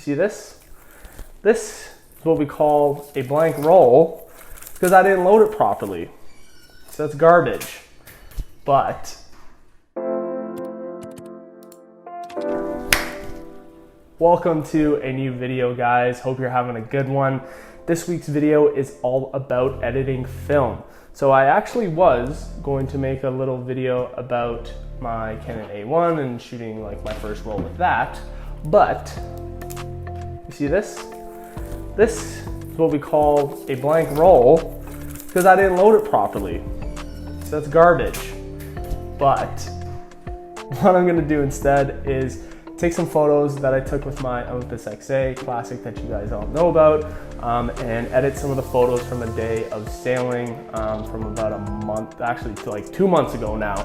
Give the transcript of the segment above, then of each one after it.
You see this? This is what we call a blank roll because I didn't load it properly. So that's garbage. But welcome to a new video, guys. Hope you're having a good one. This week's video is all about editing film. So I actually was going to make a little video about my Canon A1 and shooting like my first roll with that, but you see this? This is what we call a blank roll because I didn't load it properly. So that's garbage. But what I'm gonna do instead is take some photos that I took with my Olympus XA Classic that you guys all know about, and edit some of the photos from a day of sailing from about a month, actually to like 2 months ago now,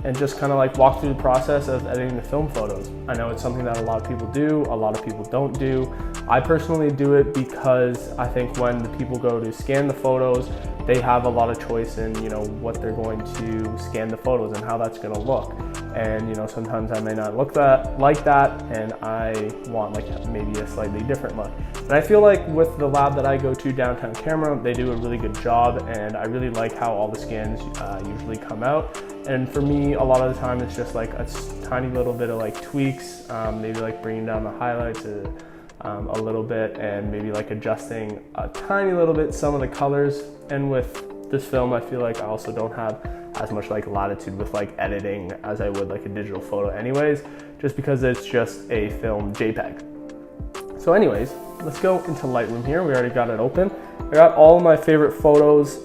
and just kind of like walk through the process of editing the film photos. I know it's something that a lot of people do, a lot of people don't do. I personally do it because I think when the people go to scan the photos, they have a lot of choice in, you know, what they're going to scan the photos and how that's gonna look. And, you know, sometimes I may not look like that, and I want like maybe a slightly different look. And I feel like with the lab that I go to, Downtown Camera, they do a really good job, and I really like how all the scans usually come out. And for me, a lot of the time, it's just like a tiny little bit of like tweaks, maybe like bringing down the highlights a little bit, and maybe like adjusting a tiny little bit some of the colors. And with this film, I feel like I also don't have as much like latitude with like editing as I would like a digital photo anyways, just because it's just a film JPEG. So anyways, let's go into Lightroom here. We already got it open. I got all of my favorite photos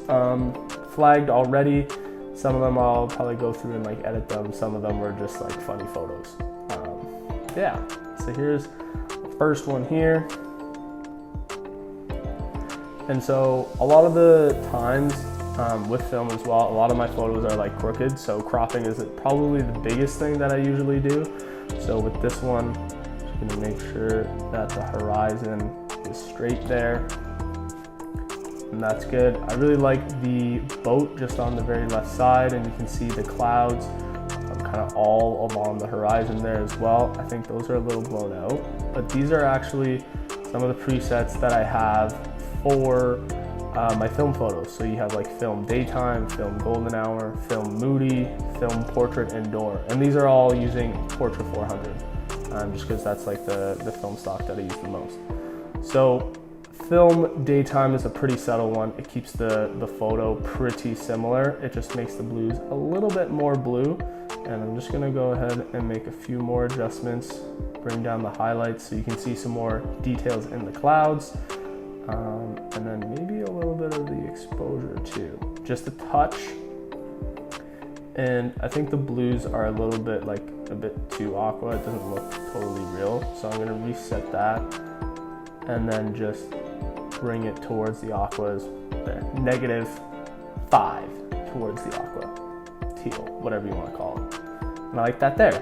flagged already. Some of them I'll probably go through and like edit them. Some of them were just like funny photos. Yeah, so here's the first one here. And so a lot of the times with film as well, a lot of my photos are like crooked, so cropping is probably the biggest thing that I usually do. So with this one, I'm just gonna make sure that the horizon is straight there, and that's good. I really like the boat just on the very left side, and you can see the clouds kind of all along the horizon there as well. I think those are a little blown out, but these are actually some of the presets that I have for my film photos. So you have like film daytime, film golden hour, film moody, film portrait, indoor, and these are all using Portra 400, just because that's like the film stock that I use the most. So film daytime is a pretty subtle one. It keeps the photo pretty similar. It just makes the blues a little bit more blue, and I'm just gonna go ahead and make a few more adjustments, bring down the highlights so you can see some more details in the clouds. And then maybe a little bit of the exposure too, just a touch. And I think the blues are a little bit like a bit too aqua. It doesn't look totally real. So I'm gonna reset that and then just bring it towards the aquas there. -5 towards the aqua, teal, whatever you want to call it. And I like that there.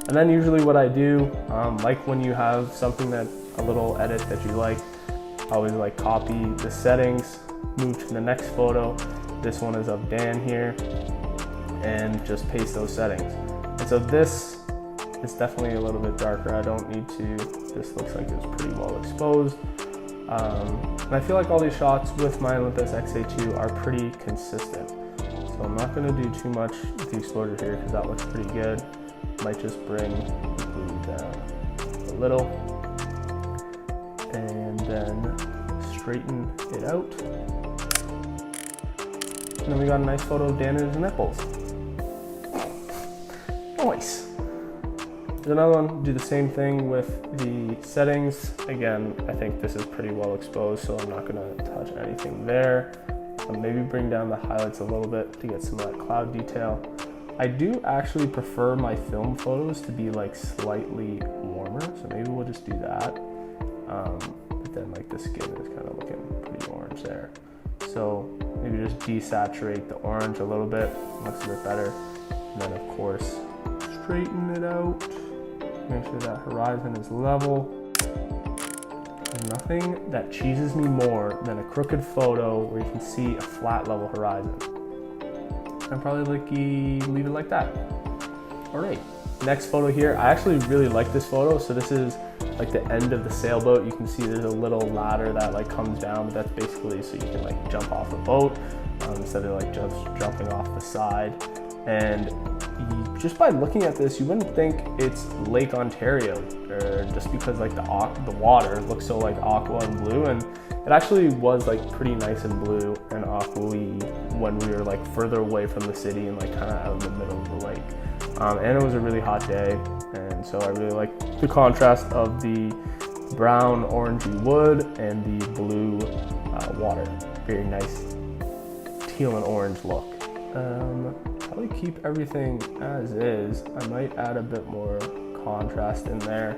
And then usually what I do, like when you have something that a little edit that you like, I always like copy the settings, move to the next photo. This one is of Dan here, and just paste those settings. And so this is definitely a little bit darker. I don't need to, this looks like it's pretty well exposed. And I feel like all these shots with my Olympus XA2 are pretty consistent. So I'm not gonna do too much with the exposure here because that looks pretty good. Might just bring the blue down a little, and then straighten it out. And then we got a nice photo of Dan and his nipples. Nice. There's another one, do the same thing with the settings. Again, I think this is pretty well exposed, so I'm not gonna touch anything there. Maybe bring down the highlights a little bit to get some of that cloud detail. I do actually prefer my film photos to be like slightly warmer, so maybe we'll just do that. But then like the skin is kind of looking pretty orange there. So maybe just desaturate the orange a little bit, looks a bit better. And then of course, straighten it out. Make sure that horizon is level. There's nothing that cheeses me more than a crooked photo where you can see a flat level horizon. And probably leave it like that. All right, next photo here, I actually really like this photo. So this is like the end of the sailboat. You can see there's a little ladder that like comes down, but that's basically so you can like jump off the boat instead of like just jumping off the side. And just by looking at this, you wouldn't think it's Lake Ontario, or just because like the water looks so like aqua and blue, and it actually was like pretty nice and blue and aqua-y when we were like further away from the city and like kind of out in the middle of the lake. And it was a really hot day, and so I really like the contrast of the brown orangey wood and the blue water. Very nice teal and orange look. Probably keep everything as is. I might add a bit more contrast in there,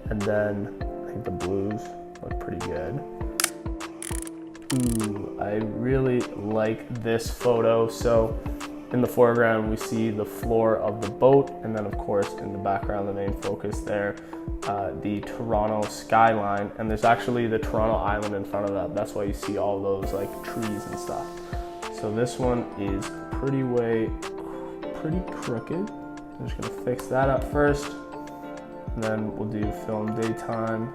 and then I think the blues look pretty good. Ooh, I really like this photo. So in the foreground we see the floor of the boat, and then of course in the background, the main focus there, the Toronto skyline, and there's actually the Toronto Island in front of that. That's why you see all those like trees and stuff. So this one is pretty crooked. I'm just gonna fix that up first, and then we'll do film daytime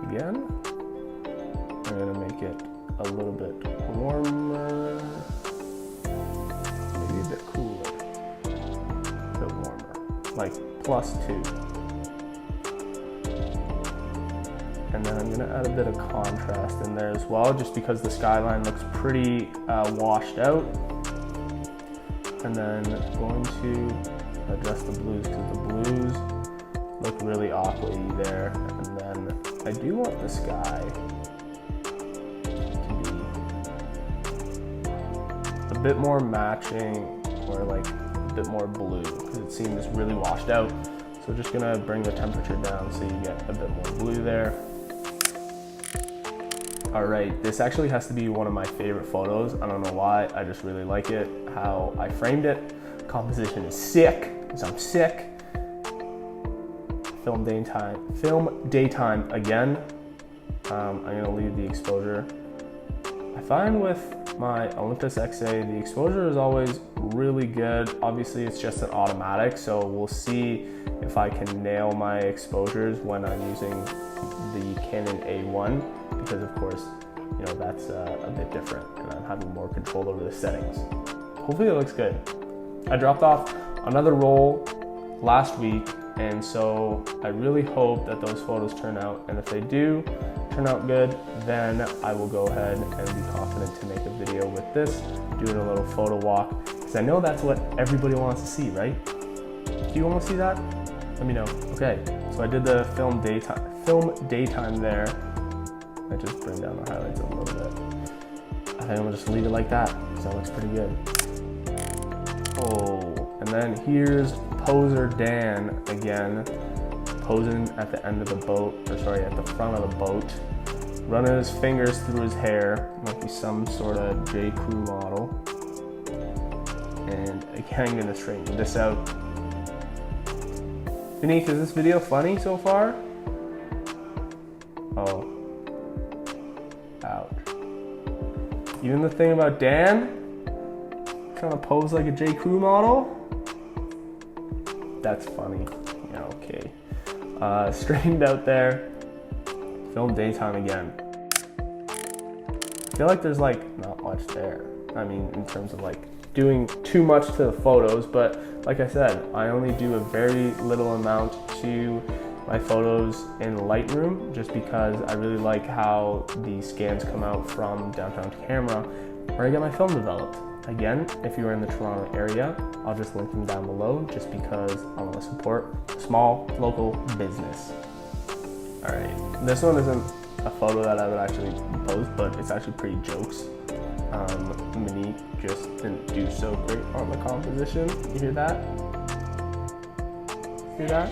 again. I'm gonna make it a little bit warmer, maybe a bit cooler, a bit warmer, like +2. And then I'm gonna add a bit of contrast in there as well, just because the skyline looks pretty washed out. And then going to address the blues, because the blues look really aqua-y there. And then I do want the sky to be a bit more matching, or like a bit more blue, because it seems really washed out. So just gonna bring the temperature down so you get a bit more blue there. All right, this actually has to be one of my favorite photos. I don't know why, I just really like it, how I framed it. Composition is sick, because I'm sick. Film daytime again. I'm gonna leave the exposure. I find with my Olympus XA, the exposure is always really good. Obviously it's just an automatic, so we'll see if I can nail my exposures when I'm using the Canon A1, because of course, you know, that's a bit different, and I'm having more control over the settings. Hopefully it looks good. I dropped off another roll last week, and so I really hope that those photos turn out, and if they do turn out good, then I will go ahead and be confident to make a video with this, doing a little photo walk, because I know that's what everybody wants to see, right? Do you want to see that? Let me know. Okay, so I did the film daytime there. I just bring down the highlights a little bit. I think I'm gonna just leave it like that, because that looks pretty good. Oh, and then here's Poser Dan again, posing at the end of the boat, or sorry, at the front of the boat, running his fingers through his hair, might be some sort of J. Crew model. And again, I'm gonna straighten this out. Beneath, is this video funny so far? Oh. Ouch. Even the thing about Dan trying to pose like a J. Crew model? That's funny. Yeah, okay. Straightened out there. Film daytime again. I feel like there's like not much there. I mean, in terms of like doing too much to the photos, but like I said, I only do a very little amount to my photos in Lightroom, just because I really like how the scans come out from downtown camera where I get my film developed. Again, if you're in the Toronto area, I'll just link them down below, just because I want to support small local business. All right, this one isn't a photo that I would actually post, but it's actually pretty jokes. Monique just didn't do so great on the composition. You hear that? Hear that?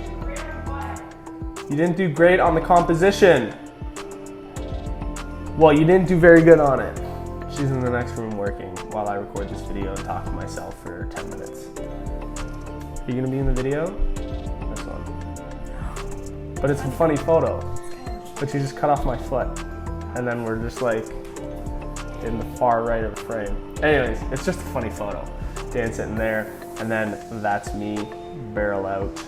You didn't do great on the composition. Well, you didn't do very good on it. She's in the next room working while I record this video and talk to myself for 10 minutes. Are you gonna be in the video? This one. But it's a funny photo. But you just cut off my foot. And then we're just like in the far right of the frame. Anyways, it's just a funny photo. Dan sitting there. And then that's me, barrel out,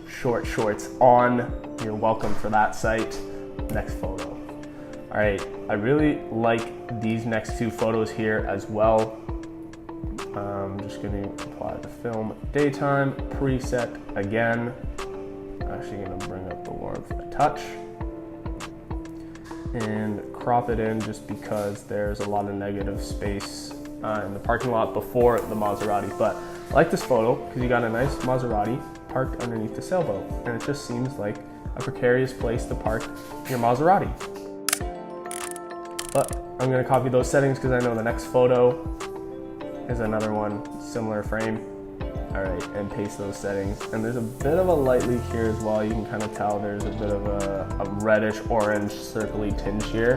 short shorts on. You're welcome for that site. Next photo. All right, I really like these next two photos here as well. I'm just gonna apply the film daytime preset again. Actually gonna bring up the warmth a touch and crop it in just because there's a lot of negative space in the parking lot before the Maserati. But I like this photo because you got a nice Maserati parked underneath the sailboat, and it just seems like a precarious place to park your Maserati. But I'm gonna copy those settings because I know the next photo is another one, similar frame. All right, and paste those settings. And there's a bit of a light leak here as well. You can kind of tell there's a bit of a reddish orange circly tinge here,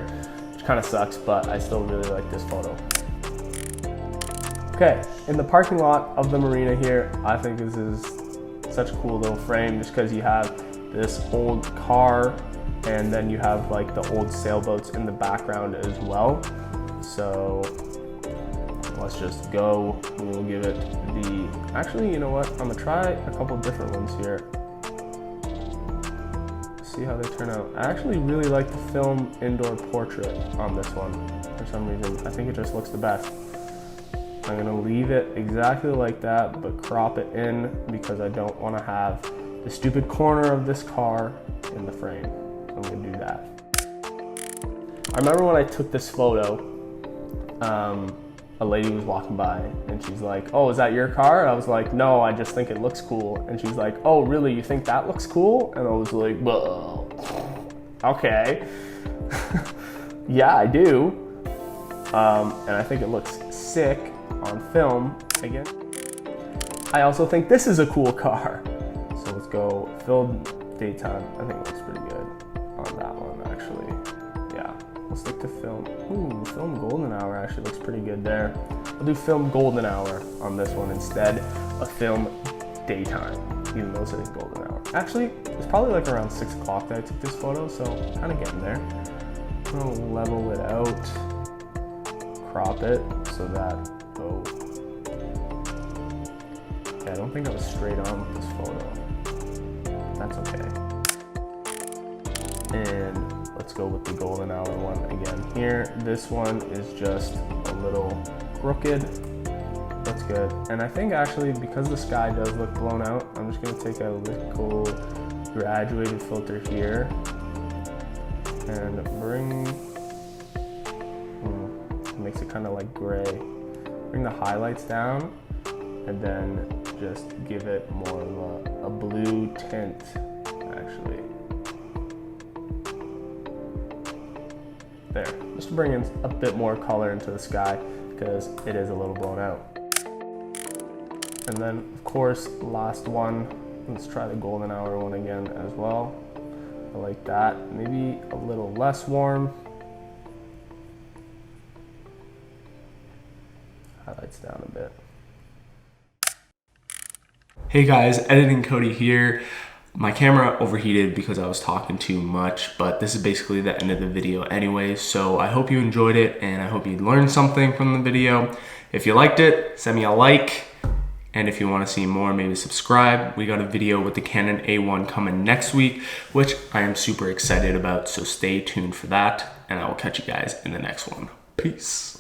which kind of sucks, but I still really like this photo. Okay, in the parking lot of the marina here, I think this is such a cool little frame just because you have this old car and then you have like the old sailboats in the background as well. So let's just go. We'll give it the, actually, you know what? I'm gonna try a couple different ones here. See how they turn out. I actually really like the film indoor portrait on this one. For some reason, I think it just looks the best. I'm gonna leave it exactly like that, but crop it in because I don't wanna have the stupid corner of this car in the frame. So I'm gonna do that. I remember when I took this photo, a lady was walking by and she's like, "Oh, is that your car?" I was like, "No, I just think it looks cool." And she's like, "Oh, really? You think that looks cool?" And I was like, "Well, okay." Yeah, I do. And I think it looks sick on film again. I also think this is a cool car. So let's go film daytime. I think it looks pretty good on that one, actually. Yeah, we'll stick to film. Ooh, film golden hour actually looks pretty good there. I'll do film golden hour on this one instead of film daytime, even though it's a golden hour. Actually, it's probably like around 6 o'clock that I took this photo, so kind of getting there. I'm gonna level it out, crop it so that, oh, yeah, I don't think I was straight on with this photo. That's okay. And let's go with the golden hour one again here. This one is just a little crooked. That's good. And I think actually because the sky does look blown out, I'm just gonna take a little graduated filter here and bring, makes it kind of like gray. Bring the highlights down and then just give it more of a blue tint, actually. There, just to bring in a bit more color into the sky because it is a little blown out. And then, of course, last one, let's try the golden hour one again as well. I like that, maybe a little less warm. Highlights down a bit. Hey guys, Editing Cody here. My camera overheated because I was talking too much, but this is basically the end of the video anyway, so I hope you enjoyed it and I hope you learned something from the video. If you liked it, send me a like, and if you want to see more, maybe subscribe. We got a video with the Canon A1 coming next week, which I am super excited about, so stay tuned for that, and I will catch you guys in the next one. Peace.